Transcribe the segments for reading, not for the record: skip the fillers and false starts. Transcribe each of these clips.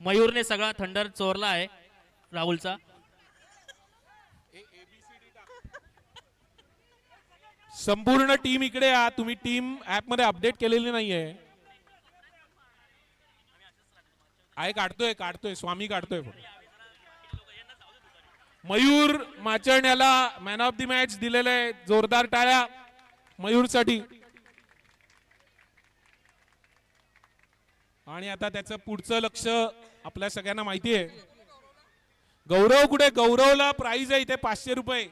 मयूरने सगळा थंडर चोरला आहे राहुलचा. संपूर्ण टीम इकडे या. तुम्ही टीम ऍप मध्ये अपडेट केलेली नाहीये. आहे काढतोय स्वामी काढतोय. मयूर माचण याला मॅन ऑफ द मॅच दिलेले आहे. जोरदार टाळ्या मयूरसाठी. आणि आता त्याचं पुढचं लक्ष आपल्या सगळ्यांना माहिती आहे. गौरव कुठे? गौरवला प्राइज आहे इथे 500 रुपये.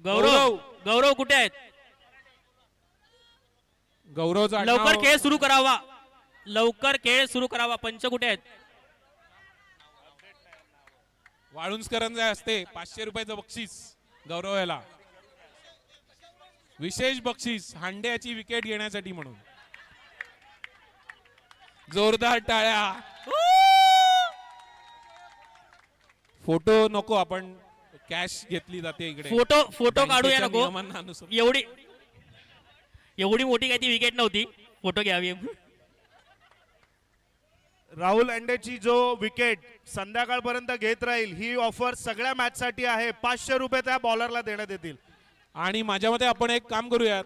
गौरव गौरव कुठे आहेत? गौरवचा लवकर खेळ सुरू करावा. लवकर खेळ सुरू करावा. पंच कुठे आहेत? वाळुंजकरांचे असते 500 रुपयाचं बक्षीस गौरव याला. विशेष बक्षीस हांड्याची विकेट घेण्यासाठी म्हणून. जोरदार टाळ्या. फोटो नको, आपण कॅश घेतली जाते इकडे. फोटो काढूया नको. नियमांनुसार. एवढी मोठी काही ती विकेट नव्हती. फोटो घ्यावी. राहुल अंडेची जो विकेट संध्याकाळपर्यंत घेत राहील ही ऑफर सगळ्या मॅच साठी आहे. 500 रुपये त्या बॉलरला देण्यात येतील. आणि माझ्या मते आपण एक काम करूयात.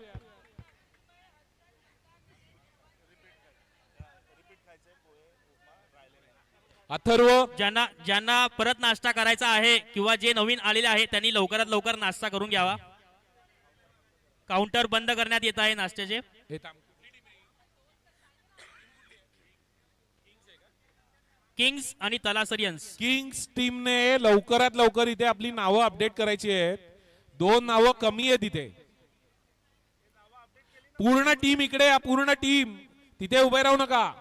अथर्व ज्यांना परत नाश्ता करायचा आहे किंवा जे नवीन आलेले आहे त्यांनी लवकरात लवकर नाश्ता करून घ्यावा. काउंटर बंद करण्यात येत आहे नाश्त्याचे. किंग्स आणि तलासरियन्स. किंग्स टीमने लवकरात लवकर इथे आपली नावं अपडेट करायची आहेत. 2 नावं कमी आहेत इथे. पूर्ण टीम इकडे या. पूर्ण टीम तिथे उभे राहू नका.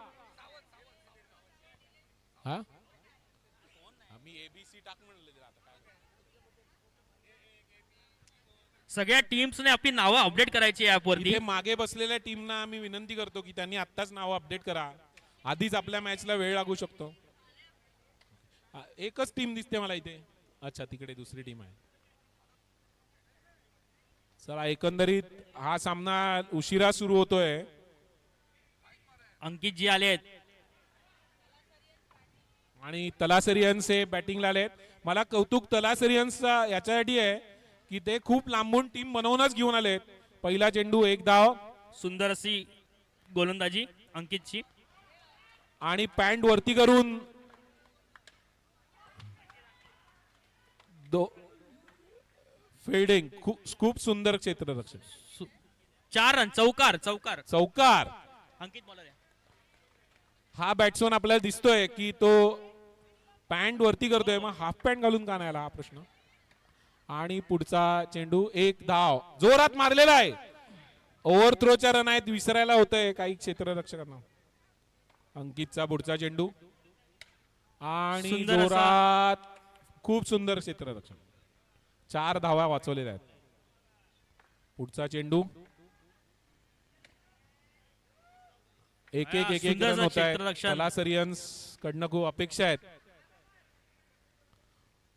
सगळ्या टीम्सने आपली नावं अपडेट करायची ऍप वरती. मागे बसलेल्या टीमना आम्ही विनंती करतो की त्यांनी आत्ताच नावं अपडेट करा. आधीच आपल्या मॅचला वेळ लागू शकतो. एकच टीम दिसते मला इथे. अच्छा, तिकडे दुसरी टीम आहे. चला, एकंदरीत हा सामना उशिरा सुरू होतोय. अंकित जी आले आहेत आणि तलासरियन्स हे बॅटिंगला आलेत. मला कौतुक तलासरियन्सचा याच्यासाठी आहे की ते खूप लांबून टीम बनवूनच घेऊन आलेत. पहिला चेंडू, 1 धाव. सुंदर अशी गोलंदाजी अंकितची. आणि पॅन्ट वरती करून फिल्डिंग. खूप सुंदर क्षेत्ररक्षण. 4 रन. चौकार चौकार चौकार. अंकित बॉलर आहे. हा बॅट्समन आपल्याला दिसतोय की तो पॅन्ट वरती करतोय, मग हाफ पॅन्ट घालून का नाही आला हा प्रश्न. आणि पुढचा चेंडू, 1 धाव. जोरात मारलेला आहे. ओव्हर थ्रोच्या रन आहेत. विसरायला होतंय काही क्षेत्ररक्षकांना. अंकितचा पुढचा चेंडू आणि जोरात. खूप सुंदर क्षेत्ररक्षण. 4 धावा वाचवलेल्या आहेत. पुढचा चेंडू. एक रन होत आहे. तलासरियन्स कडनं खूप अपेक्षा आहेत.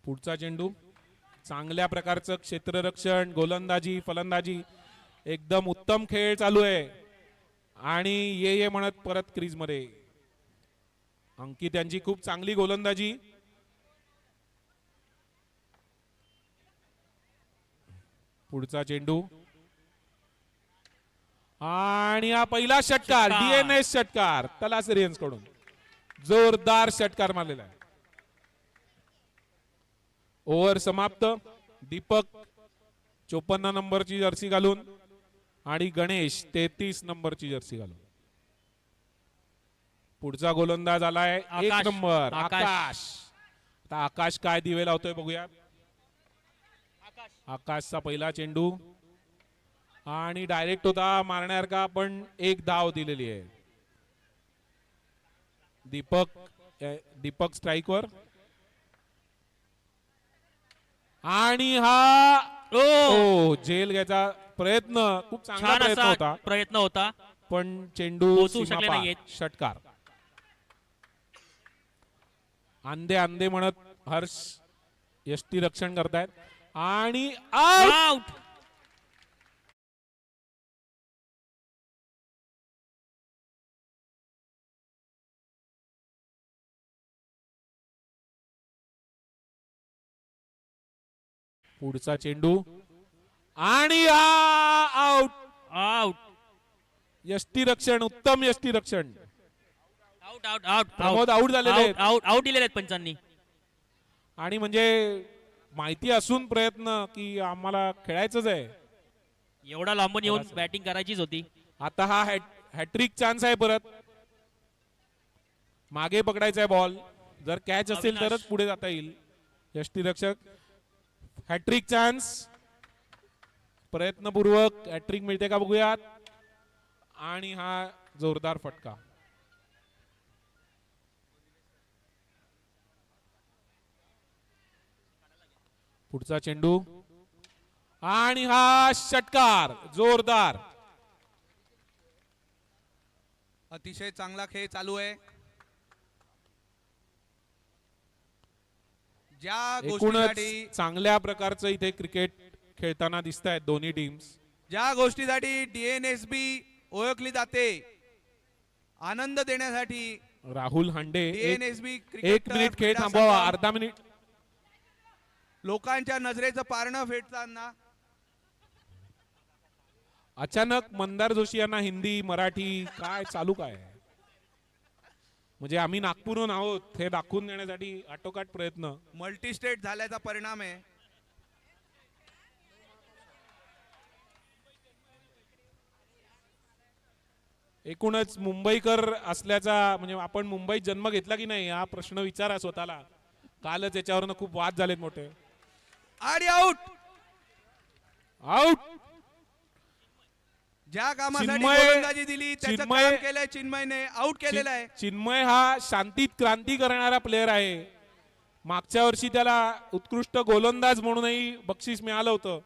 पुढचा चेंडू. चांगल्या प्रकारचं क्षेत्ररक्षण, गोलंदाजी, फलंदाजी, एकदम उत्तम खेळ चालू आहे. आणि ये म्हणत परत क्रीज मध्ये. अंकित यांची खूप चांगली गोलंदाजी. पुढचा चेंडू आणि हा पहिला षटकार. डीएनएस षटकार तलासरियन्स कडून. जोरदार षटकार मारलेला आहे. ओव्हर समाप्त. दीपक 54 नंबरची जर्सी घालून आणि गणेश 33 नंबरची जर्सी घालून. पुढचा गोलंदाज आलाय 1 नंबर आकाश. आता आकाश काय दिवे लावतोय बघूया. आकाशचा पहिला चेंडू आणि डायरेक्ट होता मारण्यासारखा, पण 1 धाव दिलेली आहे. दीपक स्ट्राईकवर. आणि हा झेल घ्यायचा प्रयत्न, खूप चांगला प्रयत्न होता पण चेंडू षटकार. अंदे म्हणत हर्ष यष्टी रक्षण करतायत आणि आउट. पुढचा चेंडू आणि आउट. आउट यष्टीरक्षण, उत्तम यष्टीरक्षण. Out out out Pramod out झालेले आहेत. आउट आउट दिलेले आहेत पंचांनी. आणि म्हणजे माहिती असून प्रयत्न की आम्हाला खेळायचंच आहे. एवढा लांबून येऊन बॅटिंग करायचीच होती. आता हा हॅट्रिक चान्स आहे. परत मागे पकडायचा आहे बॉल. जर कॅच असेल अविनाश. तरच पुढे जाता येईल. यष्टीरक्षक, हॅट्रिक चान्स. प्रयत्नपूर्वक हॅट्रिक मिळते का बघूयात. आणि हा जोरदार फटका. पुढचा चेंडू आणि हा षटकार जोरदार. अतिशय चांगला खेळ चालू आहे. ज्या एकूणच गोष्टीसाठी चांगल्या प्रकारचं इथे क्रिकेट खेळताना दिसत आहेत दोन्ही टीम्स. ज्या गोष्टीसाठी DNSB ओळखली जाते, आनंद देण्यासाठी राहुल हांडे DNSB एक क्रिकेट मिनिट खेळ क्रीडा थांबवा. संघ अर्धा मिनिट. लोकांच्या नजरेचं पारणं फेडताना अचानक मंदार जोशी यांना हिंदी मराठी काय चालू काय आहे? म्हणजे आम्ही नागपूरहून आहोत हे दाखवून देण्यासाठी आटोकाट प्रयत्न. मल्टीस्टेट झाल्याचा परिणाम आहे. एकूणच मुंबईकर असल्याचा म्हणजे आपण मुंबईत जन्म घेतला की नाही हा प्रश्न विचारा स्वतःला. कालच याच्यावरनं खूप वाद झालेत मोठे. आणि आउट. आउट. ज्या कामासाठी चिन्मय- गोलंदाजी दिली त्याचं चिन्मय- काम केलंय चिन्मयने. आउट केलेला आहे. चिन्मय हा शांतीत क्रांती करणारा प्लेअर आहे. मागच्या वर्षी त्याला उत्कृष्ट गोलंदाज म्हणूनही बक्षीस मिळालं होतं.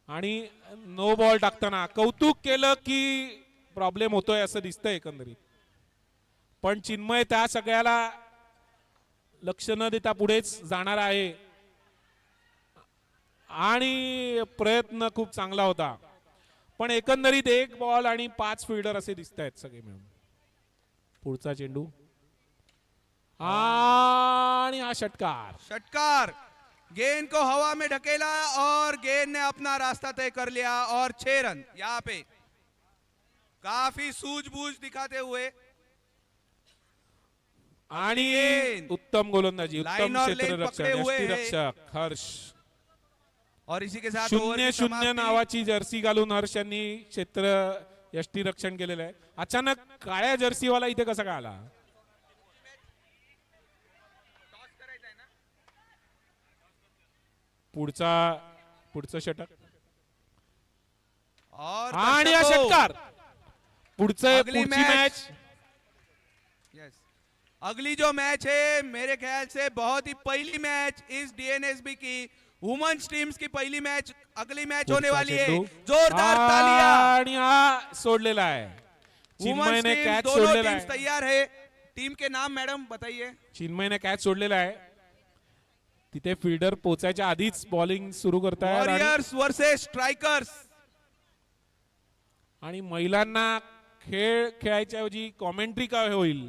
आणि नो बॉल टाकताना कौतुक केलं की प्रॉब्लेम होतोय असं दिसतंय एकंदरीत. पण चिन्मय त्या सगळ्याला लक्ष न देता पुढेच जाणार आहे. आणि प्रयत्न खूप चांगला होता. पण एकंदरीत 1 बॉल आणि 5 फिल्डर असे दिसत आहेत सगळे मिळून. पुढचा चेंडू आणि हा षटकार. षटकार. गेंद को हवा में ढकेला और गेंद ने अपना रास्ता तय कर लिया और 6 रन. यहाँ पे काफी सूझबूझ दिखाते हुए आणि गेंद. उत्तम गोलंदाजी, उत्तम लाइन और लेग क्षेत्ररक्षण, पकड़े हुए है. यष्टीरक्षक हर्ष. और इसी के साथ ओवर की 0-0 समाप्ति. नावाची जर्सी घालून हर्ष यांनी क्षेत्र यष्टीरक्षण केलेलं आहे. अचानक काळ्या जर्सीवाला इथे कसा काय आला? पुढचं षटक और आणि हा दर्शकों, षटकार. पुढचं अगली पुढची मॅच यस, अगली जो मैच है मेरे ख्याल से बहुत ही पहली मैच इस DNSB की वुमेन्स टीम्स की पहली मैच अगली मैच होने पुढचा वाली है. चेंडू. जोरदार तालियां. आणि हा सोडलेला आहे. वुमेन्स चिन्मयने टीम कॅच दोनों सोडलेला टीम्स आहे. तैयार है. टीम के नाम मैडम बताइए. चिन्मयने कॅच सोडलेला आहे. तिथे फिल्डर पोचायच्या आधीच बॉलिंग सुरू करतायत. Warriors versus strikers. आणि महिलांना खेळ खेळायच्या ऐवजी कॉमेंट्री काय होईल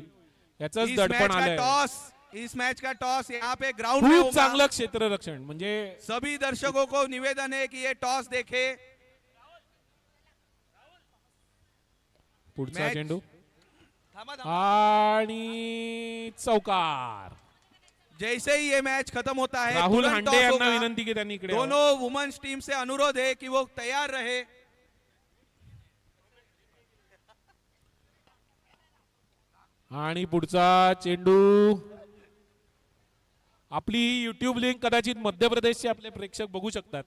याच इस दडपण मैच का आलंय. टॉस, इस मैच का टॉस यहाँ पे ग्राउंड में खूप होगा. चांगलं क्षेत्ररक्षण. म्हणजे सभी दर्शकों को निवेदन है कि ये टॉस देखे. पुढचा मॅच. चेंडू थांबा, थांबा. आणि चौकार. जैसे ही ये मैच खत्म होता है राहुल तुरंत हांडे टॉस यांना होगा. विनंती की त्यांनी इकडे यावं. दोनों वुमेन्स टीम से अनुरोध है कि वो तैयार रहे. आणि पुढचा चेंडू. आपली युट्यूब लिंक कदाचित मध्य प्रदेशचे आपले प्रेक्षक बघू शकतात.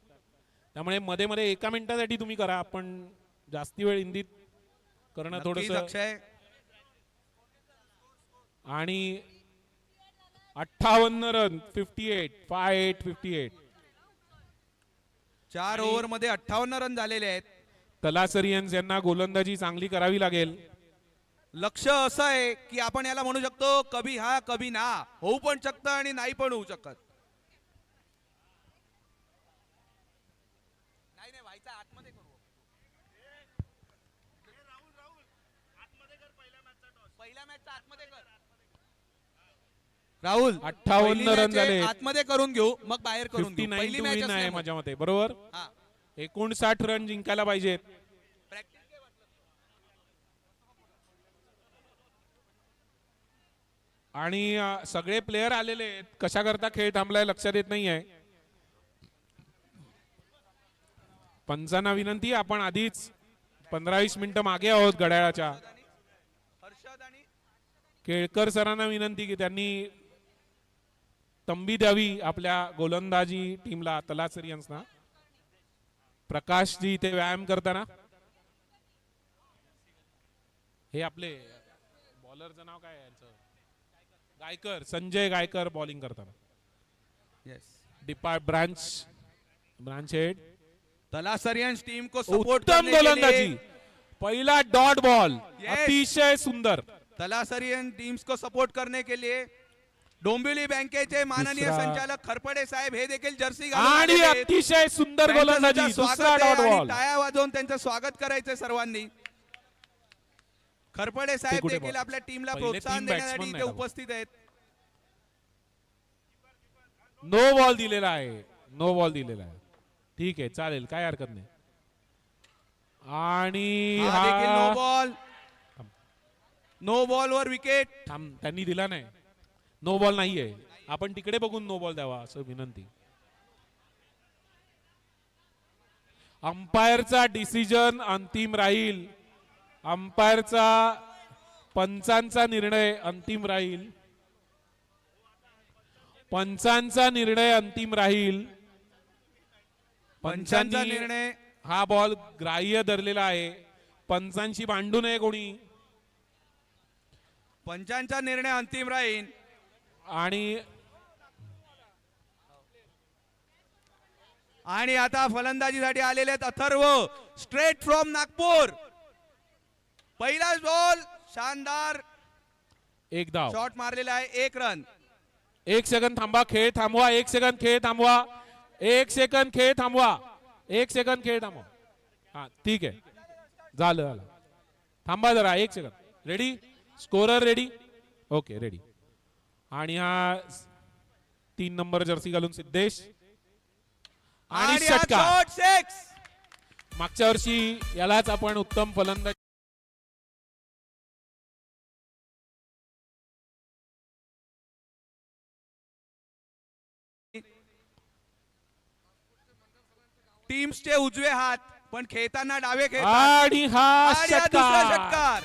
त्यामुळे मध्ये मध्ये 1 मिनिटासाठी तुम्ही करा. आपण जास्ती वेळ हिंदीत करणं नक्कीच थोडस. अक्षय. आणि 58 रन 58. 4 ओव्हर मध्ये 58 रन झालेले आहेत. तलासरियन्स यांना गोलंदाजी चांगली करावी लागेल. लक्ष असं आहे की आपण याला म्हणू शकतो कभी हा कभी ना. होऊ पण शकतं आणि नाही पण होऊ शकत. नाही नाही व्हायचं आतमध्ये करू. पहिल्या मॅचचा आतमध्ये कर. राहुल 58 पहिली रन match आहे, झाले. आतमध्ये करून घेऊ मग बाहेर करून घेऊ 59 पहिली टू मॅच विन आहे असल्यामुळे. माझ्या मते, बरोबर. हा. 59 रन जिंकायला पाहिजेत. आणि सगळे प्लेयर आलेले आहेत, कशा करता खेळ थांबलाय लक्षात येत नाहीये. पंचांना विनंती, आपण आधीच 15-20 मिनिटं मागे आहोत घड्याळाच्या. हर्षद आणि केळकर सरांना विनंती की त्यांनी तंबी द्यावी आपल्या गोलंदाजी टीमला, तलासरियन्सना. प्रकाशजी इथे व्यायाम करताना. हे आपले बॉलरचं नाव काय आहे यांचं? गायकर, संजय गायकर बॉलिंग करताना. Yes branch head. तलासरियन्स टीम को सपोर्ट उत्तम करने के गोलंदाजी, लिए पहिला डॉट बॉल, Yes. अतिशय सुंदर. तलासरियन टीम्स को सपोर्ट करने के लिए डोंबिवली बँकेचे माननीय दुसरा- संचालक खरपडे साहेब हे देखील जर्सी घालून आणि आलेले आहेत. अतिशय सुंदर त्यांचं गोलंदाजी, सुद्धा स्वागत दुसरा आहे डॉट आणि बॉल. टाळ्या वाजवून त्यांचं स्वागत करायचंय सर्वांनी. खरपडे साहेब कुठे देखील बॉल? आपल्या टीमला पहिले प्रोत्साहन तीन देण्यासाठी batsman इथे नाही उपस्थित आहेत. नो बॉल दिलेला आहे, नो बॉल दिलेला आहे. ठीक आहे, चालेल, काय हरकत नाही. आणि हा देखील नो हा बॉल, नो बॉल वर विकेट. थांब, त्यांनी दिला नाही. नो बॉल नाहीये, आपण तिकडे बघून नो बॉल द्यावा असं विनंती. अंपायरचा डिसिजन अंतिम राहील. अंपायरचा, पंचांचा निर्णय अंतिम राहील. पंचांचा निर्णय अंतिम राहील. पंचांचा पंचांनी निर्णय हा बॉल ग्राह्य धरलेला आहे. पंचांशी भांडू नये कोणी. पंचांचा निर्णय अंतिम राहील. आणि आणि आता फलंदाजीसाठी आलेले आहेत अथर्व, स्ट्रेट फ्रॉम नागपूर. पहिलाच बॉल, शानदार एक धाव. शॉट मारलेला आहे, 1 रन. 1 सेकंद थांबा, खेळ थांबवा. 1 सेकंद खेळ थांबवा. 1 सेकंद खेळ थांबवा. 1 सेकंद खेळ थांबवा. हा, ठीक आहे, झालं झालं. थांबा जरा 1 second. Ready, scorer ready, okay ready. आणि हा 3 नंबर जर्सी घालून सिद्धेश. आणि आणि हा षटकार. शॉट 6. मागच्या वर्षी यालाच आपण उत्तम फलंदाज टीम्सचे उजवे हात पण खेळताना डावे खेळतात. आणि हा आणि हा दुसरा षटकार. षटकार.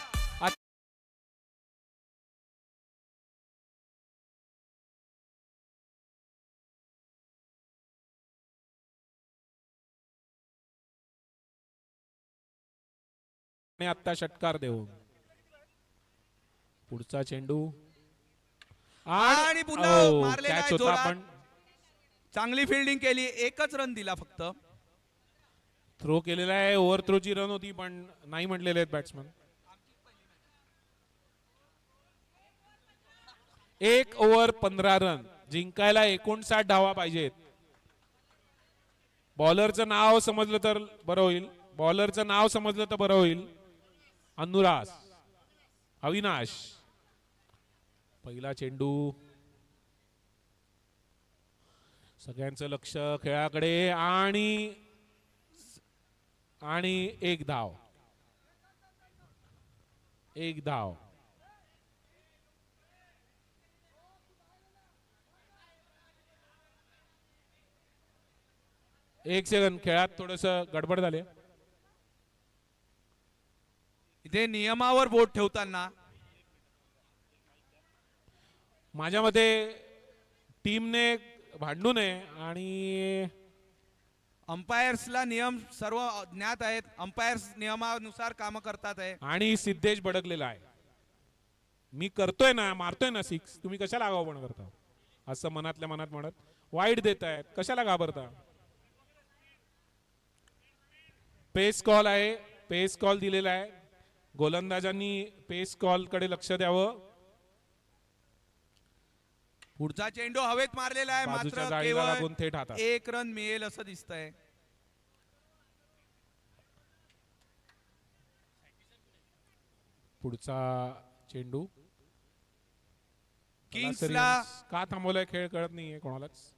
आणि आता षटकार देऊन पुढचा चेंडू. आणि पुन्हा ओ, मारलेला catch आहे होता, जोरात. पण चांगली फिल्डिंग केली, 1च रन दिला फक्त. थ्रो केलेला आहे. ओव्हर थ्रोची रन होती, पण नाही म्हटलेले आहेत बॅट्समन. 1 ओव्हर 15 रन जिंकायला 59 धावा पाहिजेत. बॉलरचं नाव समजलं तर बरं होईल. बॉलरचं नाव समजलं तर बरं होईल. अनुरास, अविनाश. पहिला चेंडू. सगळ्यांचं लक्ष खेळाकडे. आणि 1 धाव. 1 धाव. एक सेकंद, खेळात थोडस गडबड झाले. इथे नियमावर बोट ठेवताना माझ्या मते टीमने भांडू नये. आणि अंपायर्सला नियम सर्व ज्ञात आहेत. अंपायर्स नियमानुसार काम करतात आहे. आणि सिद्धेश भडकलेला आहे. मी करतोय ना, मारतोय ना 6, तुम्ही कशाला आगाऊपणा करता असं मनातल्या मनात म्हणत वाईट देत आहेत. कशाला घाबरता. पेस कॉल आहे, पेस कॉल दिलेला आहे. गोलंदाजांनी पेस कॉल कडे लक्ष द्यावं. पुढचा चेंडू हवेत मारलेला आहे, बाजूच्या मात्र जाळीला लागून केवळ थेट हातात. 1 रन मिळेल असं दिसतंय. पुढचा चेंडू. किंग्सला का थांबवलाय खेळ कळत नाहीये कोणालाच.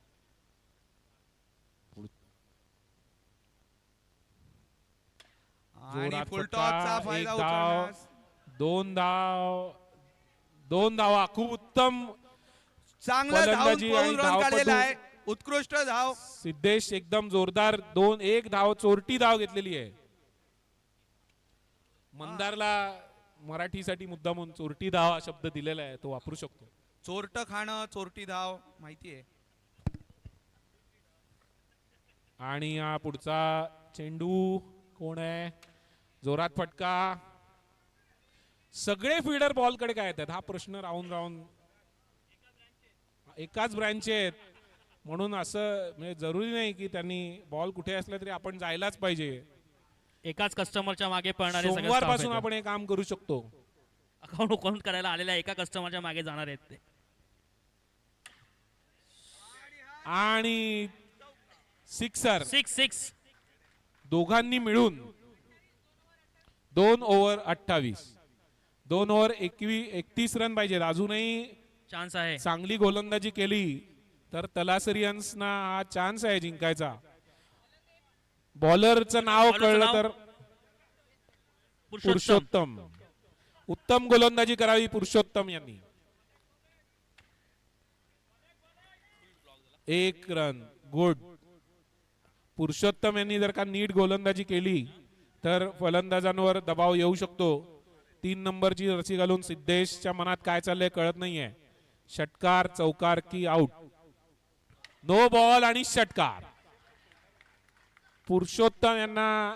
आणि जोरात फुलटॉसचा फटका, फायदा एक धाव, उचलण्यास 2 धावा. खूप उत्तम चांगला धावून फलंदाजी पळून आणि रन धावपटू. काढलेला आहे. उत्कृष्ट धाव. सिद्धेश एकदम जोरदार 1 धाव, चोरटी धाव घेतलेली आहे. मंदारला मराठीसाठी मुद्दामून चोरटी धाव हा शब्द दिलेला आहे, तो वापरू शकतो. चोरट खाणं, चोरटी धाव माहितीये. आणि हा पुढचा चेंडू कोण आहे? जोरात फटका. सगळे फिल्डर बॉल कडे काय येतात हा प्रश्न राहून राहून. एकाच ब्रँच आहेत म्हणून असं म्हणजे जरुरी नाही की त्यांनी बॉल कुठे असला तरी आपण जायलाच पाहिजे. एकाच कस्टमरच्या मागे पळणारे सगळे सोमवार staff पासून आहेत. आपण हे काम करू शकतो. अकाउंट करायला आलेल्या एका कस्टमरच्या मागे जाणार आहेत ते. आणि सिक्सर 6-6. दोघांनी मिळून 2 ओव्हर 28. 2 ओव्हर 31 रन पाहिजेत. अजूनही चान्स आहे. चांगली गोलंदाजी केली तर तलासरियन्सना हा चान्स आहे जिंकायचा. बॉलरचं नाव बॉलरचं कळलं नाव? तर पुरुषोत्तम. पुरुषोत्तम. उत्तम गोलंदाजी करावी पुरुषोत्तम यांनी. 1 रन. गुड. पुरुषोत्तम यांनी जर का नीट गोलंदाजी केली तर फलंदाजांवर दबाव येऊ शकतो. 3 नंबरची रसी घालून सिद्धेशच्या मनात काय चाललंय कळत नाहीये. षटकार, चौकार की आउट? नो बॉल आणि षटकार. पुरुषोत्तम यांना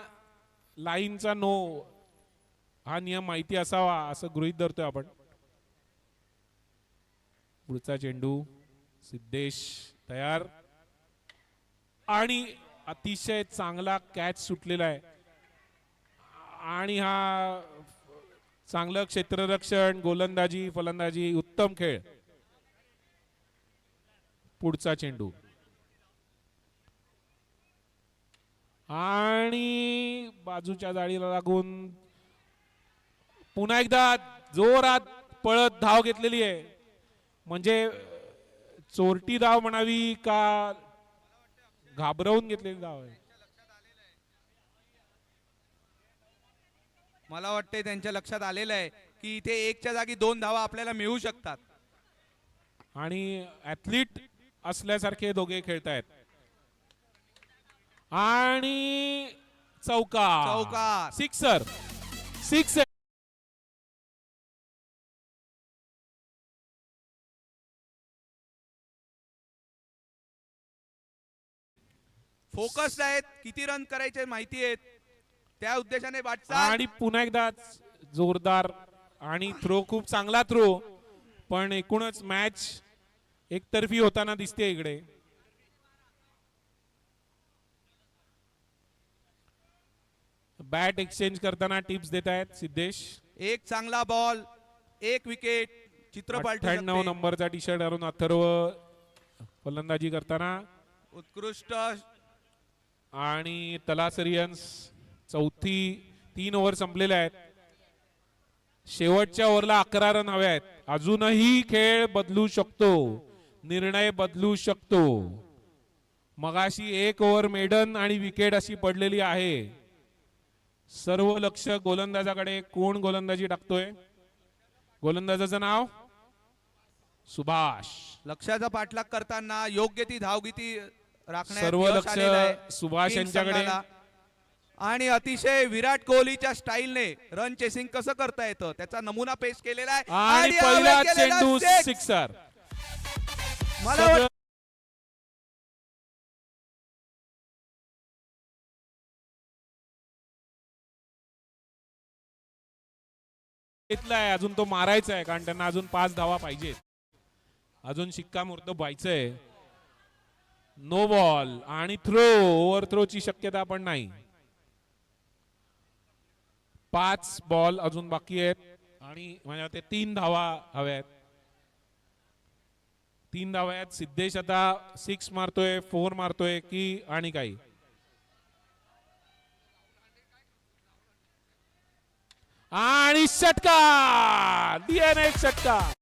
लाईनचा नो हा नियम माहिती असावा असं गृहीत धरतोय आपण. पुढचा चेंडू. सिद्धेश तयार. आणि अतिशय चांगला कॅच सुटलेला आहे. आणि हा चांगलं क्षेत्ररक्षण, गोलंदाजी, फलंदाजी, उत्तम खेळ. पुढचा चेंडू. आणि बाजूच्या जाळीला लागून पुन्हा एकदा जोरात पळत धाव घेतलेली आहे. म्हणजे चोरटी धाव म्हणावी का घाबरवून घेतलेली धाव आहे? मला वाटते त्यांच्या लक्षात आलेलं आहे की इथे 1च्या जागी 2 धावा आपल्याला मिळू शकतात. आणि ऍथलीट असल्यासारखे दोघे खेळतायत. आणि चौकार. चौकार. सिक्सर. 6. फोकस्ड आहेत. किती रन करायचे माहिती आहेत. त्या उद्देशाने वाटचाल. आणि पुन्हा एकदा जोरदार आणि थ्रो, खूप चांगला थ्रो. पण एकूणच मॅच एकतर्फी होताना दिसते इकडे. बॅट एक्सचेंज करताना टिप्स देत आहेत सिद्धेश. एक चांगला बॉल, 1 विकेट. चित्र पालटू 98 शकते. नंबरचा टी शर्ट घालून अथर्व फलंदाजी करताना. उत्कृष्ट. आणि तलासरियन्स चौथी 3 ओव्हर संपलेल्या आहेत. शेवटच्या ओव्हरला 11 रन हवे आहेत. अजूनही खेळ बदलू शकतो, निर्णय बदलू शकतो. मगाशी 1 ओव्हर मेडन आणि विकेट अशी पडलेली आहे. सर्व लक्ष गोलंदाजाकडे. कोण गोलंदाजी टाकतोय? गोलंदाजाचं नाव सुभाष. लक्षाचा पाठलाग करताना योग्य ती धावगती राखण्यात सर्व यश लक्ष आलेलं आहे सुभाष किंग्स यांच्याकडे. संघाला. आणि अतिशय विराट कोहलीच्या स्टाईलने रन चेसिंग कसं करता येतं त्याचा नमुना पेश केलेला आहे. आणि यावेळी पहिला केलेला चेंडू six. सिक्सर. मला वाटतं घेतलाय. अजून तो मारायचा आहे कारण त्यांना अजून 5 धावा पाहिजेत. अजून शिक्कामोर्तब व्हायचंय. नो बॉल आणि थ्रो. ओव्हर थ्रोची शक्यता पण नाही. 5 बॉल अजून बाकी आहेत आणि म्हणजे ते 3 धावा हव्यात. 3 धावा आहेत. सिद्धेश आता 6 मारतोय, 4 मारतोय की आणि काही. आणि षटकार. डीएनए षटकार.